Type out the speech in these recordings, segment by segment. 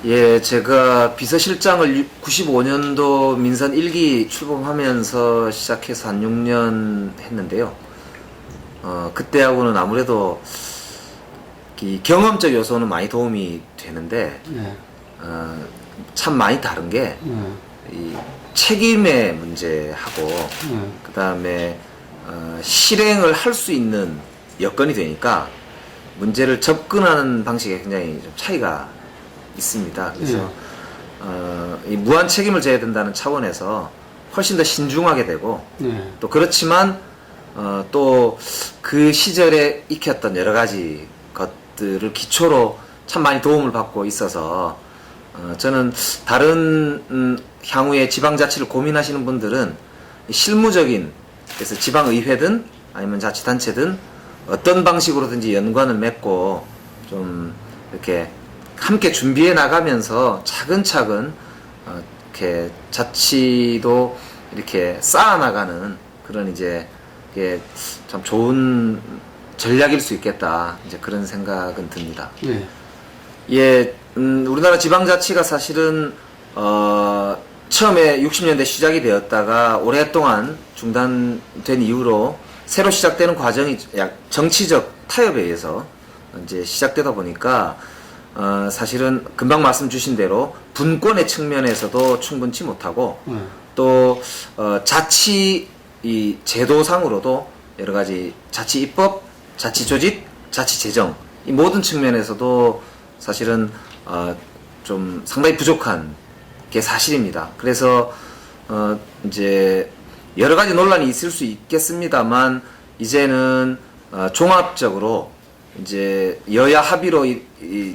예, 제가 비서실장을 95년도 민선 1기 출범하면서 시작해서 한 6년 했는데요. 그때하고는 아무래도 이 경험적 요소는 많이 도움이 되는데, 네. 참 많이 다른 게, 이 책임의 문제하고, 그 다음에, 실행을 할 수 있는 여건이 되니까, 문제를 접근하는 방식에 굉장히 좀 차이가 있습니다. 그래서 이 무한 책임을 져야 된다는 차원에서 훨씬 더 신중하게 되고 또 그렇지만 또 그 시절에 익혔던 여러 가지 것들을 기초로 참 많이 도움을 받고 있어서 저는 다른 향후에 지방자치를 고민하시는 분들은 실무적인, 그래서 지방의회든 아니면 자치단체든 어떤 방식으로든지 연관을 맺고 좀 이렇게 함께 준비해 나가면서 차근차근 이렇게 자치도 이렇게 쌓아 나가는 그런 이제 이게 참 좋은 전략일 수 있겠다, 이제 그런 생각은 듭니다. 네. 예, 우리나라 지방자치가 사실은 처음에 60년대 시작이 되었다가 오랫동안 중단된 이후로 새로 시작되는 과정이 정치적 타협에 의해서 이제 시작되다 보니까 사실은 금방 말씀 주신 대로 분권의 측면에서도 충분치 못하고 또 자치 이 제도상으로도 여러 가지 자치 입법, 자치 조직, 자치 재정 이 모든 측면에서도 사실은 좀 상당히 부족한 게 사실입니다. 그래서 이제 여러 가지 논란이 있을 수 있겠습니다만 이제는 종합적으로 이제 여야 합의로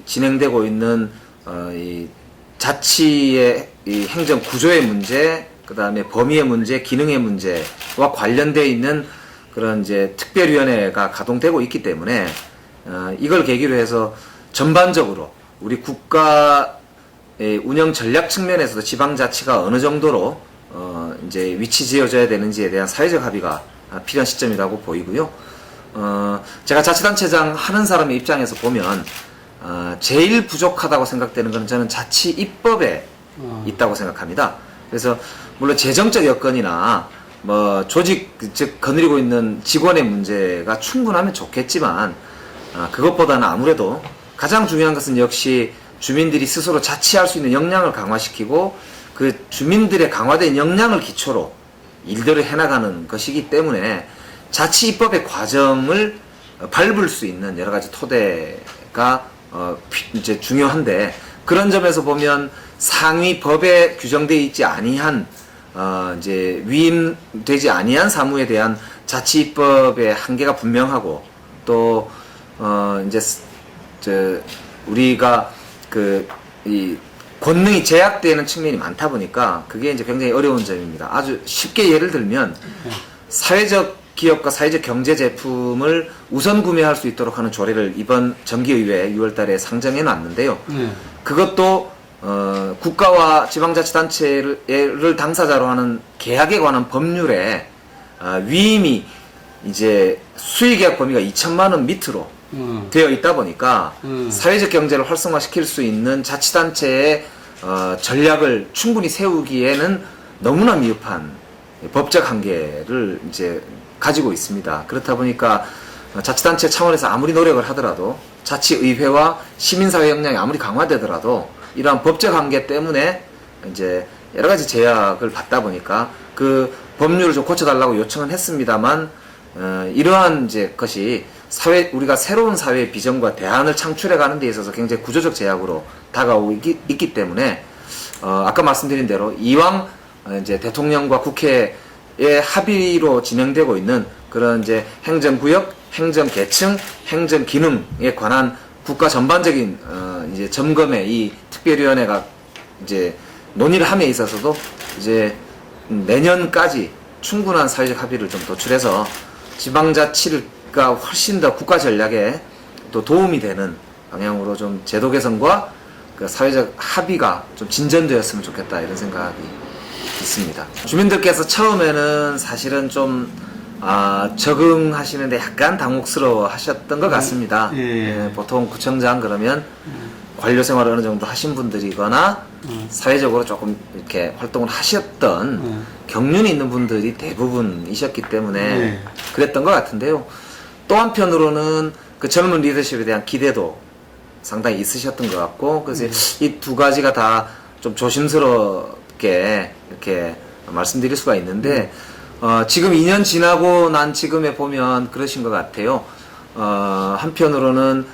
진행되고 있는 이 자치의 이 행정 구조의 문제, 그 다음에 범위의 문제, 기능의 문제와 관련되어 있는 그런 이제 특별위원회가 가동되고 있기 때문에 이걸 계기로 해서 전반적으로 우리 국가의 운영 전략 측면에서도 지방자치가 어느 정도로 이제 위치 지어져야 되는지에 대한 사회적 합의가 필요한 시점이라고 보이고요. 제가 자치단체장 하는 사람의 입장에서 보면 제일 부족하다고 생각되는 건 저는 자치 입법에 있다고 생각합니다. 그래서 물론 재정적 여건이나 뭐 조직, 즉 거느리고 있는 직원의 문제가 충분하면 좋겠지만 그것보다는 아무래도 가장 중요한 것은 역시 주민들이 스스로 자치할 수 있는 역량을 강화시키고 그 주민들의 강화된 역량을 기초로 일들을 해나가는 것이기 때문에 자치 입법의 과정을 밟을 수 있는 여러 가지 토대가 이제 중요한데, 그런 점에서 보면 상위 법에 규정되어 있지 아니한 이제 위임되지 아니한 사무에 대한 자치 입법의 한계가 분명하고 또 이제 우리가 이 권능이 제약되는 측면이 많다 보니까 그게 이제 굉장히 어려운 점입니다. 아주 쉽게 예를 들면 사회적 기업과 사회적 경제 제품을 우선 구매할 수 있도록 하는 조례를 이번 정기의회에 6월달에 상정해 놨는데요. 그것도 국가와 지방자치단체를 당사자로 하는 계약에 관한 법률에 위임이 이제 수의계약 범위가 2천만 원 밑으로 되어 있다 보니까 사회적 경제를 활성화시킬 수 있는 자치단체의 전략을 충분히 세우기에는 너무나 미흡한 법적 한계를 이제 가지고 있습니다. 그렇다 보니까 자치단체 차원에서 아무리 노력을 하더라도 자치의회와 시민사회 역량이 아무리 강화되더라도 이러한 법적 한계 때문에 이제 여러 가지 제약을 받다 보니까 그 법률을 좀 고쳐달라고 요청은 했습니다만 이러한 이제 것이 우리가 새로운 사회의 비전과 대안을 창출해 가는 데 있어서 굉장히 구조적 제약으로 다가오고 있기 때문에 아까 말씀드린 대로 이왕 이제 대통령과 국회의 합의로 진행되고 있는 그런 이제 행정구역, 행정계층, 행정기능에 관한 국가 전반적인 이제 점검의 이 특별위원회가 이제 논의를 함에 있어서도 이제 내년까지 충분한 사회적 합의를 좀 도출해서 지방자치가 훨씬 더 국가 전략에 또 도움이 되는 방향으로 좀 제도 개선과 그 사회적 합의가 좀 진전되었으면 좋겠다, 이런 생각이 있습니다. 주민들께서 처음에는 사실은 좀 적응하시는데 약간 당혹스러워 하셨던 것 같습니다. 보통 구청장 그러면 관료 생활을 어느 정도 하신 분들이거나 사회적으로 조금 이렇게 활동을 하셨던 경륜이 있는 분들이 대부분이셨기 때문에 네. 그랬던 것 같은데요. 또 한편으로는 그 젊은 리더십에 대한 기대도 상당히 있으셨던 것 같고, 그래서 이 두 가지가 다 좀 조심스럽게 이렇게 말씀드릴 수가 있는데, 지금 2년 지나고 난 지금에 보면 그러신 것 같아요. 한편으로는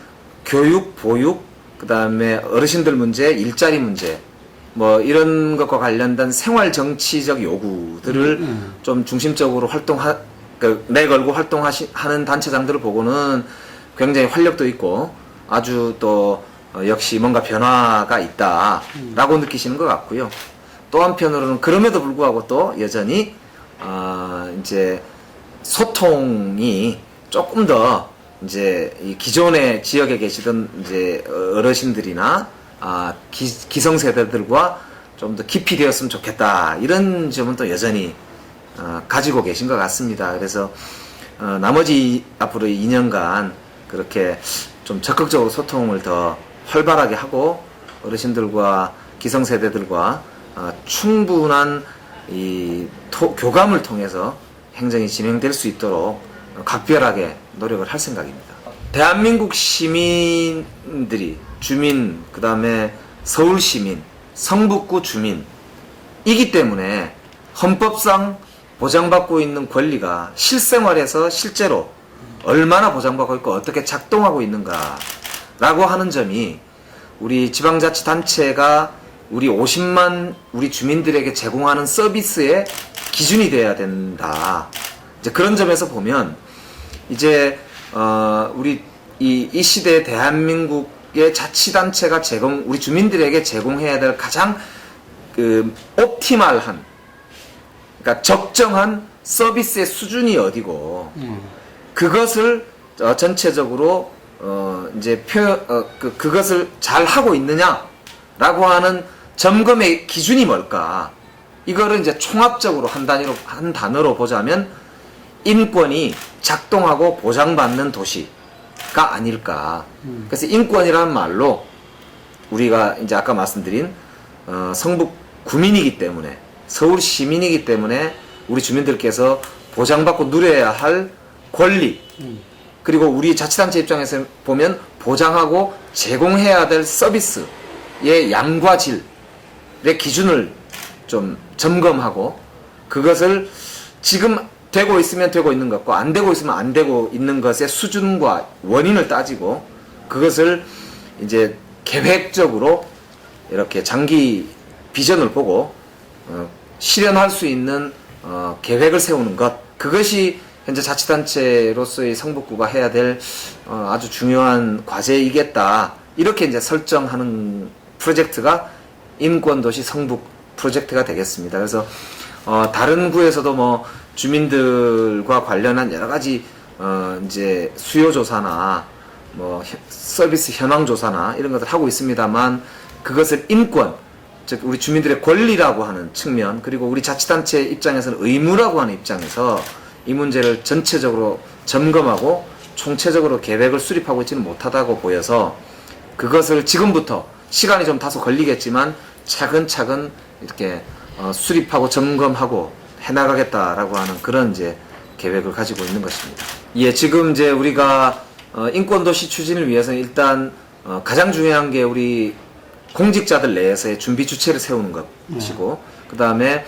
교육, 보육, 그 다음에 어르신들 문제, 일자리 문제, 뭐 이런 것과 관련된 생활 정치적 요구들을 좀 중심적으로 내걸고 활동하는 단체장들을 보고는 굉장히 활력도 있고 아주 또 역시 뭔가 변화가 있다라고 느끼시는 것 같고요. 또 한편으로는 그럼에도 불구하고 또 여전히 이제 소통이 조금 더 이제 이 기존의 지역에 계시던 이제 어르신들이나 기성세대들과 좀 더 깊이 되었으면 좋겠다, 이런 점은 또 여전히 가지고 계신 것 같습니다. 그래서 나머지 앞으로 2년간 그렇게 좀 적극적으로 소통을 더 활발하게 하고 어르신들과 기성세대들과 충분한 이 교감을 통해서 행정이 진행될 수 있도록 각별하게 노력을 할 생각입니다. 대한민국 시민들이, 주민, 그 다음에 서울 시민, 성북구 주민이기 때문에 헌법상 보장받고 있는 권리가 실생활에서 실제로 얼마나 보장받고 있고 어떻게 작동하고 있는가 라고 하는 점이 우리 지방자치단체가 우리 50만 우리 주민들에게 제공하는 서비스의 기준이 돼야 된다. 이제 그런 점에서 보면 이제 우리 이 시대의 대한민국의 자치단체가 우리 주민들에게 제공해야 될 가장 옵티말한, 그러니까 적정한 서비스의 수준이 어디고 그것을 전체적으로 이제 그것을 잘 하고 있느냐라고 하는 점검의 기준이 뭘까? 이거를 이제 총합적으로 한 단어로 보자면 인권이 작동하고 보장받는 도시가 아닐까. 그래서 인권이라는 말로 우리가 이제 아까 말씀드린 성북 구민이기 때문에, 서울 시민이기 때문에 우리 주민들께서 보장받고 누려야 할 권리, 그리고 우리 자치단체 입장에서 보면 보장하고 제공해야 될 서비스의 양과 질의 기준을 좀 점검하고, 그것을 지금 되고 있으면 되고 있는 것과 안 되고 있으면 안 되고 있는 것의 수준과 원인을 따지고 그것을 이제 계획적으로 이렇게 장기 비전을 보고 실현할 수 있는 계획을 세우는 것, 그것이 현재 자치단체로서의 성북구가 해야 될 아주 중요한 과제이겠다, 이렇게 이제 설정하는 프로젝트가 인권도시 성북 프로젝트가 되겠습니다. 그래서 다른 구에서도 뭐 주민들과 관련한 여러 가지 이제 수요 조사나 뭐 서비스 현황 조사나 이런 것들 하고 있습니다만, 그것을 인권, 즉 우리 주민들의 권리라고 하는 측면, 그리고 우리 자치단체 입장에서는 의무라고 하는 입장에서 이 문제를 전체적으로 점검하고 총체적으로 계획을 수립하고 있지는 못하다고 보여서, 그것을 지금부터 시간이 좀 다소 걸리겠지만 차근차근 이렇게 수립하고 점검하고 해나가겠다라고 하는 그런 이제 계획을 가지고 있는 것입니다. 예, 지금 이제 우리가 인권도시 추진을 위해서는 일단 가장 중요한 게 우리 공직자들 내에서의 준비 주체를 세우는 것이고, 그 다음에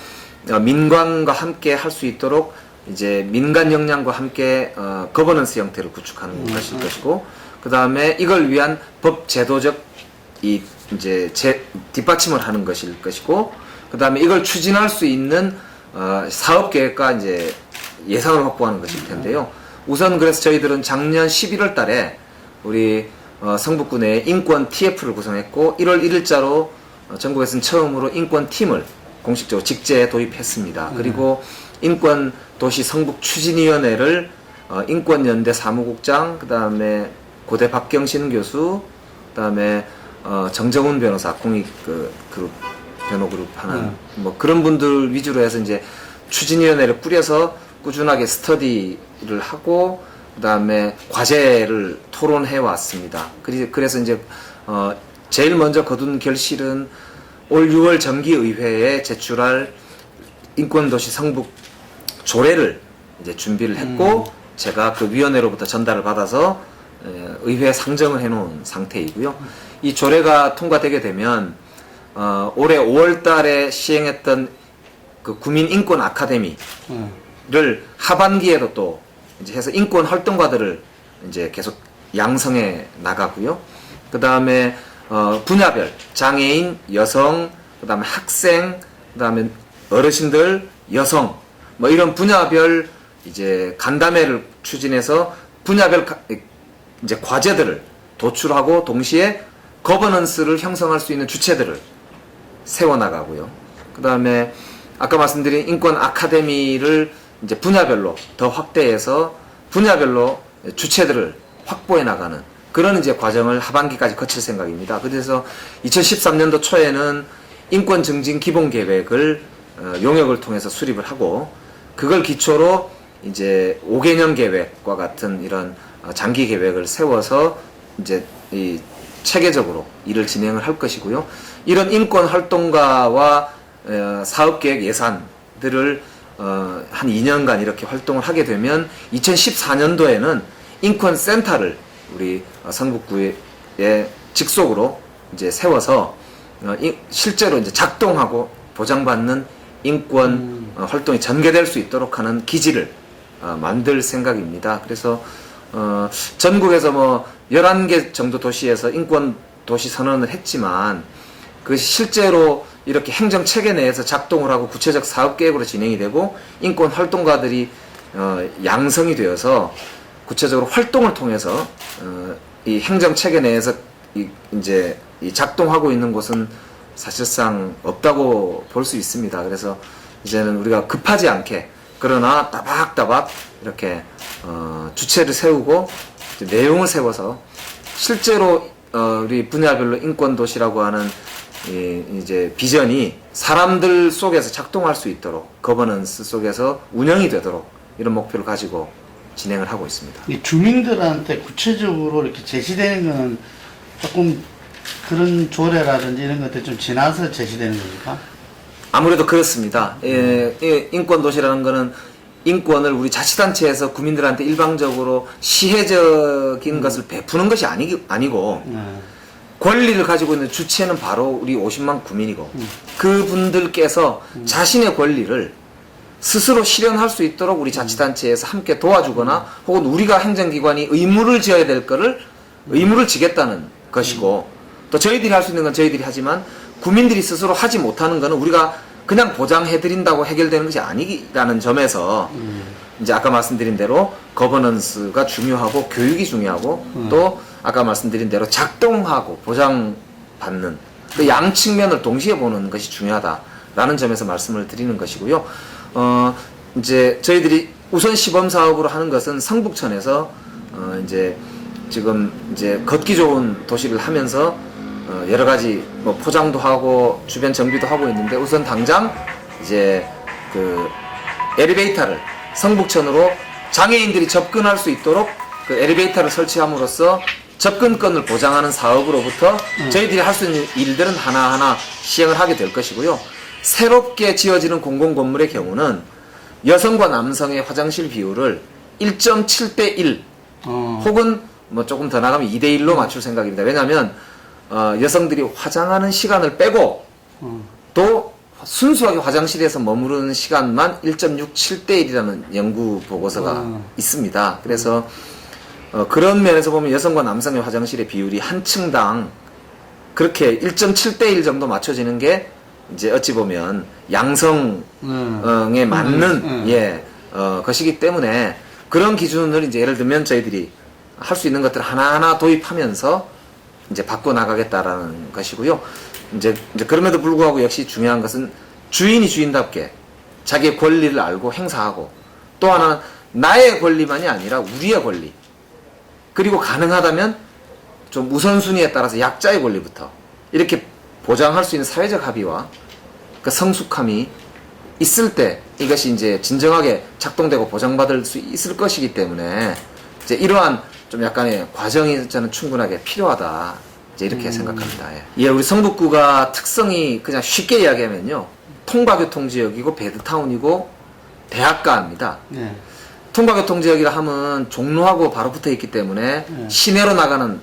민관과 함께 할 수 있도록 이제 민간 역량과 함께 거버넌스 형태를 구축하는 것일 것이고, 그 다음에 이걸 위한 법 제도적 이제 뒷받침을 하는 것일 것이고, 그 다음에 이걸 추진할 수 있는 사업 계획과 이제 예산을 확보하는 것일 텐데요. 우선 그래서 저희들은 작년 11월 달에 우리 성북구 내에 인권 TF를 구성했고, 1월 1일자로 전국에서는 처음으로 인권팀을 공식적으로 직제 도입했습니다. 그리고 인권도시 성북 추진위원회를 인권연대 사무국장, 그 다음에 고대 박경신 교수, 그 다음에 정정훈 변호사, 공익 그룹 변호그룹 하는 뭐 그런 분들 위주로 해서 이제 추진위원회를 꾸려서 꾸준하게 스터디를 하고, 그 다음에 과제를 토론해 왔습니다. 그래서 이제 제일 먼저 거둔 결실은 올 6월 정기의회에 제출할 인권도시 성북 조례를 이제 준비를 했고 제가 그 위원회로부터 전달을 받아서 의회에 상정을 해놓은 상태이고요. 이 조례가 통과되게 되면 올해 5월 달에 시행했던 그 구민인권 아카데미를 하반기에도 또 이제 해서 인권 활동가들을 이제 계속 양성해 나가고요. 그 다음에 분야별 장애인, 여성, 그 다음에 학생, 그 다음에 어르신들, 여성 뭐 이런 분야별 이제 간담회를 추진해서 분야별 이제 과제들을 도출하고 동시에 거버넌스를 형성할 수 있는 주체들을 세워나가고요. 그 다음에 아까 말씀드린 인권 아카데미를 이제 분야별로 더 확대해서 분야별로 주체들을 확보해 나가는 그런 이제 과정을 하반기까지 거칠 생각입니다. 그래서 2013년도 초에는 인권 증진 기본 계획을 용역을 통해서 수립을 하고 그걸 기초로 이제 5개년 계획과 같은 이런 장기 계획을 세워서 이제 이 체계적으로 일을 진행을 할 것이고요. 이런 인권 활동가와 사업계획 예산들을 한 2년간 이렇게 활동을 하게 되면 2014년도에는 인권센터를 우리 성북구에 직속으로 이제 세워서 실제로 이제 작동하고 보장받는 인권 활동이 전개될 수 있도록 하는 기지를 만들 생각입니다. 그래서 전국에서 뭐 11개 정도 도시에서 인권 도시 선언을 했지만 그것이 실제로 이렇게 행정 체계 내에서 작동을 하고 구체적 사업 계획으로 진행이 되고 인권 활동가들이 양성이 되어서 구체적으로 활동을 통해서 이 행정 체계 내에서 이제 작동하고 있는 곳은 사실상 없다고 볼 수 있습니다. 그래서 이제는 우리가 급하지 않게 그러나 따박따박 이렇게 주체를 세우고 내용을 세워서 실제로 우리 분야별로 인권 도시라고 하는 이제 비전이 사람들 속에서 작동할 수 있도록 거버넌스 속에서 운영이 되도록 이런 목표를 가지고 진행을 하고 있습니다. 이 주민들한테 구체적으로 이렇게 제시되는 건 조금 그런 조례라든지 이런 것들 좀 지나서 제시되는 겁니까? 아무래도 그렇습니다. 인권 도시라는 거는 인권을 우리 자치단체에서 국민들한테 일방적으로 시혜적인 것을 베푸는 것이 아니고 권리를 가지고 있는 주체는 바로 우리 50만 국민이고 그분들께서 자신의 권리를 스스로 실현할 수 있도록 우리 자치단체에서 함께 도와주거나 혹은 우리가 행정기관이 의무를 지어야 될 거를 의무를 지겠다는 것이고 또 저희들이 할 수 있는 건 저희들이 하지만 국민들이 스스로 하지 못하는 거는 우리가 그냥 보장해드린다고 해결되는 것이 아니라는 점에서 이제 아까 말씀드린 대로 거버넌스가 중요하고 교육이 중요하고 또 아까 말씀드린 대로 작동하고 보장받는 그 양 측면을 동시에 보는 것이 중요하다라는 점에서 말씀을 드리는 것이고요. 이제 저희들이 우선 시범 사업으로 하는 것은 성북천에서 이제 지금 이제 걷기 좋은 도시를 하면서 여러 가지 뭐 포장도 하고 주변 정비도 하고 있는데 우선 당장 이제 그 엘리베이터를 성북천으로 장애인들이 접근할 수 있도록 그 엘리베이터를 설치함으로써 접근권을 보장하는 사업으로부터 저희들이 할 수 있는 일들은 하나하나 시행을 하게 될 것이고요. 새롭게 지어지는 공공건물의 경우는 여성과 남성의 화장실 비율을 1.7대1 혹은 뭐 조금 더 나가면 2대1로 맞출 생각입니다. 왜냐하면 여성들이 화장하는 시간을 빼고 또 순수하게 화장실에서 머무르는 시간만 1.67대1이라는 연구 보고서가 있습니다. 그래서 그런 면에서 보면 여성과 남성의 화장실의 비율이 한 층당 그렇게 1.7대1 정도 맞춰지는 게 이제 어찌 보면 양성에 맞는 것이기 때문에 그런 기준을 이제 예를 들면 저희들이 할 수 있는 것들 하나하나 도입하면서 이제 바꿔 나가겠다라는 것이고요. 이제 그럼에도 불구하고 역시 중요한 것은 주인이 주인답게 자기의 권리를 알고 행사하고 또 하나는 나의 권리만이 아니라 우리의 권리 그리고 가능하다면 좀 우선순위에 따라서 약자의 권리부터 이렇게 보장할 수 있는 사회적 합의와 그 성숙함이 있을 때 이것이 이제 진정하게 작동되고 보장받을 수 있을 것이기 때문에 이제 이러한 좀 약간의 과정이 저는 충분하게 필요하다 이제 이렇게 생각합니다. 예. 예, 우리 성북구가 특성이 그냥 쉽게 이야기하면요. 통과교통지역이고 베드타운이고 대학가입니다. 네. 통과교통지역이라 하면 종로하고 바로 붙어 있기 때문에 시내로 나가는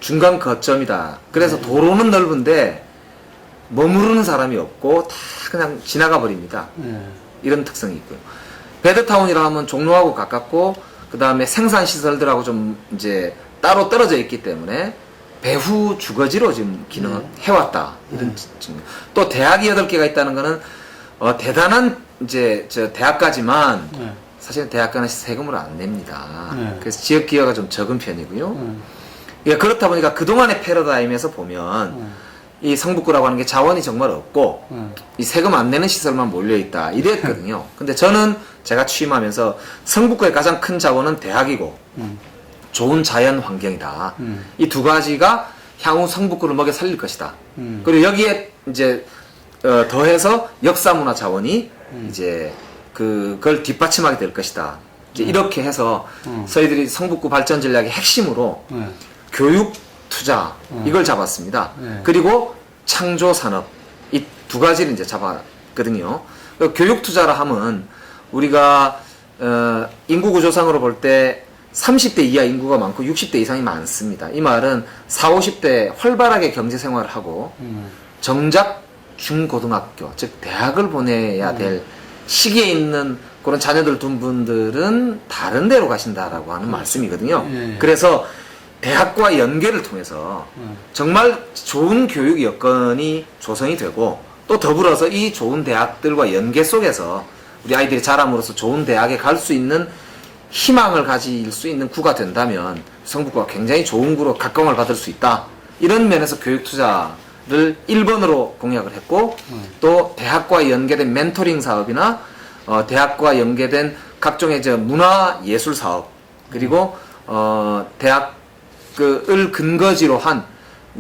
중간 거점이다. 그래서 도로는 넓은데 머무르는 사람이 없고 다 그냥 지나가 버립니다. 이런 특성이 있고요. 베드타운이라 하면 종로하고 가깝고 그 다음에 생산시설들하고 좀 이제 따로 떨어져 있기 때문에 배후 주거지로 지금 기능을 해왔다. 이런 측면. 또 대학이 8개가 있다는 거는 대단한 이제 저 대학가지만 사실은 대학가는 세금을 안 냅니다. 그래서 지역 기여가 좀 적은 편이고요. 예, 그렇다 보니까 그동안의 패러다임에서 보면 이 성북구라고 하는 게 자원이 정말 없고 이 세금 안 내는 시설만 몰려있다 이랬거든요. 근데 저는 제가 취임하면서 성북구의 가장 큰 자원은 대학이고 좋은 자연 환경이다. 이 두 가지가 향후 성북구를 먹여 살릴 것이다. 그리고 여기에 이제 더해서 역사문화 자원이 이제 그걸 뒷받침하게 될 것이다. 이제 이렇게 해서 저희들이 성북구 발전 전략의 핵심으로 교육 투자 이걸 잡았습니다. 그리고 창조 산업 이 두 가지를 이제 잡았거든요. 교육 투자라 하면 우리가 인구 구조상으로 볼 때 30대 이하 인구가 많고 60대 이상이 많습니다. 이 말은 40, 50대 활발하게 경제 생활을 하고 정작 중고등학교 즉 대학을 보내야 될 시기에 있는 그런 자녀들 둔 분들은 다른 데로 가신다라고 하는 말씀이거든요. 그래서 대학과 연계를 통해서 정말 좋은 교육 여건이 조성이 되고 또 더불어서 이 좋은 대학들과 연계 속에서 우리 아이들이 자람으로써 좋은 대학에 갈 수 있는 희망을 가질 수 있는 구가 된다면 성북구가 굉장히 좋은 구로 각광을 받을 수 있다. 이런 면에서 교육 투자를 1번으로 공약을 했고 또 대학과 연계된 멘토링 사업이나 대학과 연계된 각종의 문화 예술 사업 그리고 대학을 근거지로 한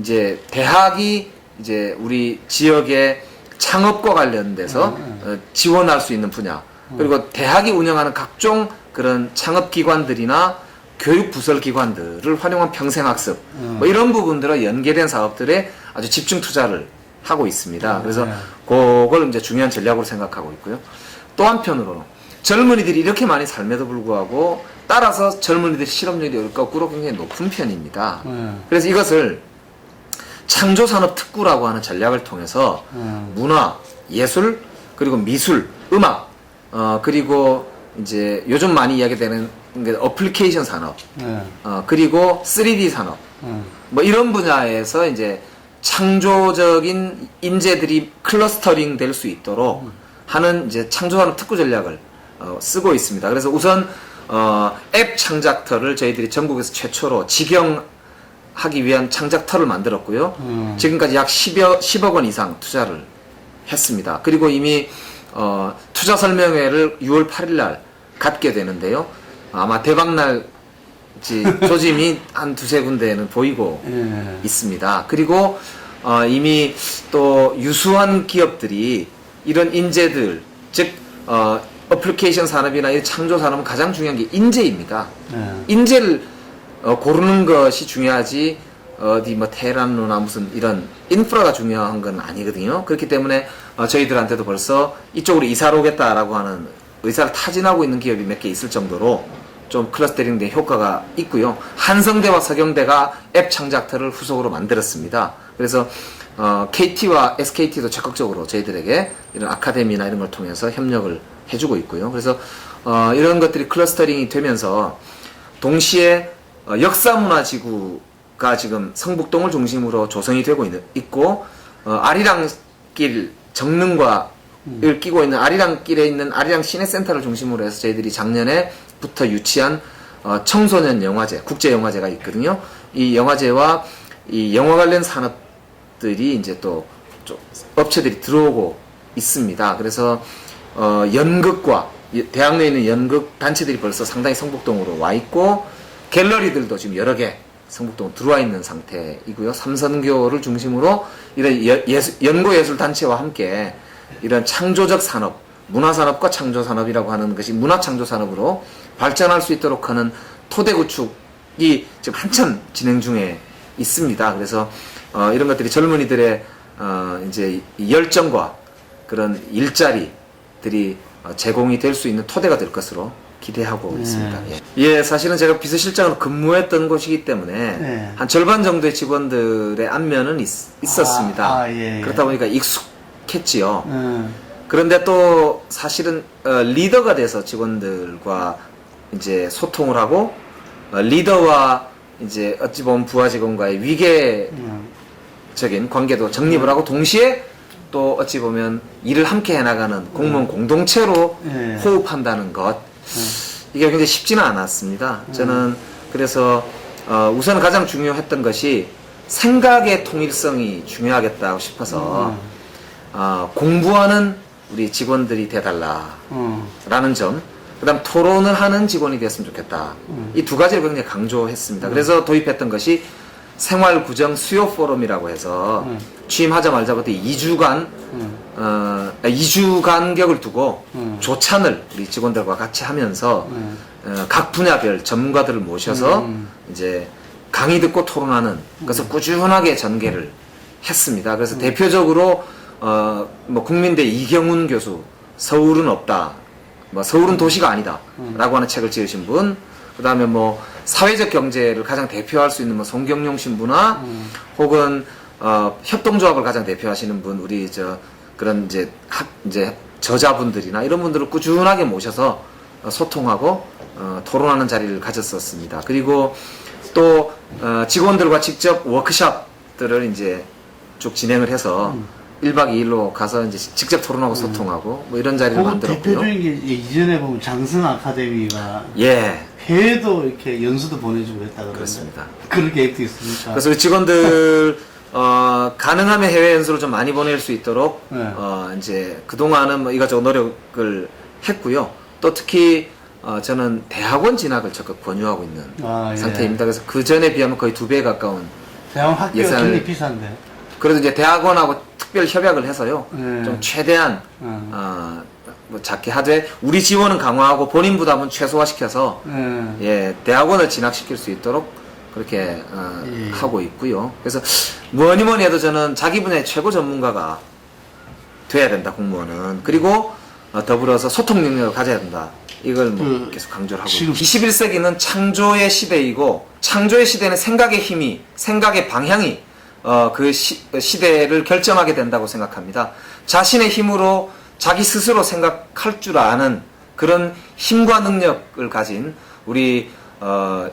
이제 대학이 이제 우리 지역의 창업과 관련돼서 지원할 수 있는 분야 그리고 대학이 운영하는 각종 그런 창업기관들이나 교육부설기관들을 활용한 평생학습 뭐 이런 부분들과 연계된 사업들에 아주 집중 투자를 하고 있습니다. 그래서 그걸 이제 중요한 전략으로 생각하고 있고요. 또 한편으로 젊은이들이 이렇게 많이 삶에도 불구하고 따라서 젊은이들의 실업률이 거꾸로 굉장히 높은 편입니다. 그래서 이것을 창조산업 특구라고 하는 전략을 통해서 문화, 예술, 그리고 미술, 음악, 그리고 이제 요즘 많이 이야기되는 어플리케이션 산업, 그리고 3D 산업, 뭐 이런 분야에서 이제 창조적인 인재들이 클러스터링 될 수 있도록 하는 이제 창조산업 특구 전략을 쓰고 있습니다. 그래서 우선 앱 창작터를 저희들이 전국에서 최초로 직영하기 위한 창작터를 만들었고요. 지금까지 약 10억 원 이상 투자를 했습니다. 그리고 이미 투자 설명회를 6월 8일 날 갖게 되는데요. 아마 대박날 조짐이 한 두세 군데는 보이고 있습니다. 그리고 이미 또 유수한 기업들이 이런 인재들, 즉 어플리케이션 산업이나 이 창조 산업은 가장 중요한 게 인재입니다. 인재를 고르는 것이 중요하지 어디 뭐 테란로나 무슨 이런 인프라가 중요한 건 아니거든요. 그렇기 때문에 저희들한테도 벌써 이쪽으로 이사를 오겠다라고 하는 의사를 타진하고 있는 기업이 몇 개 있을 정도로 좀 클러스터링된 효과가 있고요. 한성대와 서경대가 앱 창작터를 후속으로 만들었습니다. 그래서 KT와 SKT도 적극적으로 저희들에게 이런 아카데미나 이런 걸 통해서 협력을 해주고 있고요. 그래서 이런 것들이 클러스터링이 되면서 동시에 역사문화지구가 지금 성북동을 중심으로 조성이 되고 있고 아리랑길 정릉과를 끼고 있는 아리랑길에 있는 아리랑 시내센터를 중심으로 해서 저희들이 작년에부터 유치한 청소년 영화제, 국제 영화제가 있거든요. 이 영화제와 이 영화 관련 산업들이 이제 또 업체들이 들어오고 있습니다. 그래서 연극과 대학 내에 있는 연극 단체들이 벌써 상당히 성북동으로 와 있고 갤러리들도 지금 여러 개 성북동 들어와 있는 상태이고요. 삼선교를 중심으로 이런 연구예술 단체와 함께 이런 창조적 산업, 문화산업과 창조산업이라고 하는 것이 문화창조산업으로 발전할 수 있도록 하는 토대 구축이 지금 한참 진행 중에 있습니다. 그래서 이런 것들이 젊은이들의 이제 이 열정과 그런 일자리들이 제공이 될 수 있는 토대가 될 것으로 기대하고 있습니다. 예, 사실은 제가 비서실장으로 근무했던 곳이기 때문에 한 절반 정도의 직원들의 안면은 있었습니다. 예. 그렇다 보니까 익숙했지요. 그런데 또 사실은 리더가 돼서 직원들과 이제 소통을 하고 리더와 이제 어찌 보면 부하 직원과의 위계적인 관계도 정립을 하고 동시에 또 어찌 보면 일을 함께 해나가는 공무원 공동체로 호흡한다는 것, 이게 굉장히 쉽지는 않았습니다. 저는 그래서 우선 가장 중요했던 것이 생각의 통일성이 중요하겠다고 싶어서 공부하는 우리 직원들이 돼달라라는 점, 그 다음 토론을 하는 직원이 됐으면 좋겠다. 이 두 가지를 굉장히 강조했습니다. 그래서 도입했던 것이 생활구정 수요 포럼이라고 해서 취임하자마자부터 2주간 2주 간격을 두고 조찬을 우리 직원들과 같이 하면서 각 분야별 전문가들을 모셔서 이제 강의 듣고 토론하는, 그래서 꾸준하게 전개를 했습니다. 그래서 대표적으로 뭐 국민대 이경훈 교수, 서울은 없다, 뭐 서울은 도시가 아니다 라고 하는 책을 지으신 분, 그 다음에 뭐 사회적 경제를 가장 대표할 수 있는 뭐 송경용 신부나 혹은 협동조합을 가장 대표하시는 분, 우리 그런 이제 저자분들이나 이런 분들을 꾸준하게 모셔서 소통하고 토론하는 자리를 가졌었습니다. 그리고 또 직원들과 직접 워크숍들을 이제 쭉 진행을 해서 1박 2일로 가서 이제 직접 토론하고 소통하고 뭐 이런 자리를 만들었고요. 대표적인 게 이전에 보면 장승 아카데미가 예. 해외도 이렇게 연수도 보내주고 했다 그러는데 그렇습니다. 그런 계획도 있습니까? 그래서 우리 직원들 가능하면 해외 연수를 좀 많이 보낼 수 있도록 이제 그동안은 뭐 이것저것 노력을 했고요. 또 특히 저는 대학원 진학을 적극 권유하고 있는 상태입니다. 그래서 그 전에 비하면 거의 2배에 가까운 대학원 학비가 예산을- 굉장히 비싼데. 그래도 이제 대학원하고 특별 협약을 해서요. 좀 최대한 뭐 작게 하되 우리 지원은 강화하고 본인 부담은 최소화시켜서 예, 대학원을 진학시킬 수 있도록 그렇게 하고 있고요. 그래서 뭐니 해도 저는 자기 분야의 최고 전문가가 돼야 된다, 공무원은. 그리고 더불어서 소통 능력을 가져야 된다. 이걸 뭐 계속 강조를 하고 지금 21세기는 창조의 시대이고, 창조의 시대는 생각의 힘이, 생각의 방향이 그 시대를 결정하게 된다고 생각합니다. 자신의 힘으로 자기 스스로 생각할 줄 아는 그런 힘과 능력을 가진 우리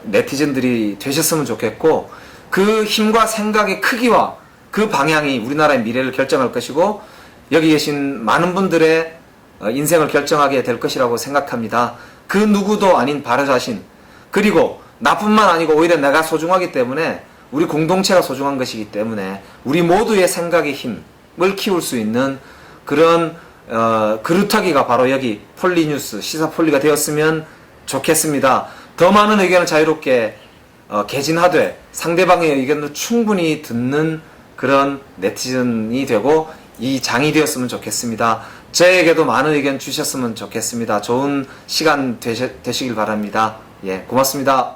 네티즌들이 되셨으면 좋겠고, 그 힘과 생각의 크기와 그 방향이 우리나라의 미래를 결정할 것이고 여기 계신 많은 분들의 인생을 결정하게 될 것이라고 생각합니다. 그 누구도 아닌 바로 자신, 그리고 나뿐만 아니고 오히려 내가 소중하기 때문에, 우리 공동체가 소중한 것이기 때문에 우리 모두의 생각의 힘을 키울 수 있는 그런 그루터기가 바로 여기 폴리뉴스, 시사폴리가 되었으면 좋겠습니다. 더 많은 의견을 자유롭게 개진하되 상대방의 의견을 충분히 듣는 그런 네티즌이 되고 이 장이 되었으면 좋겠습니다. 저에게도 많은 의견 주셨으면 좋겠습니다. 좋은 시간 되시길 바랍니다. 예, 고맙습니다.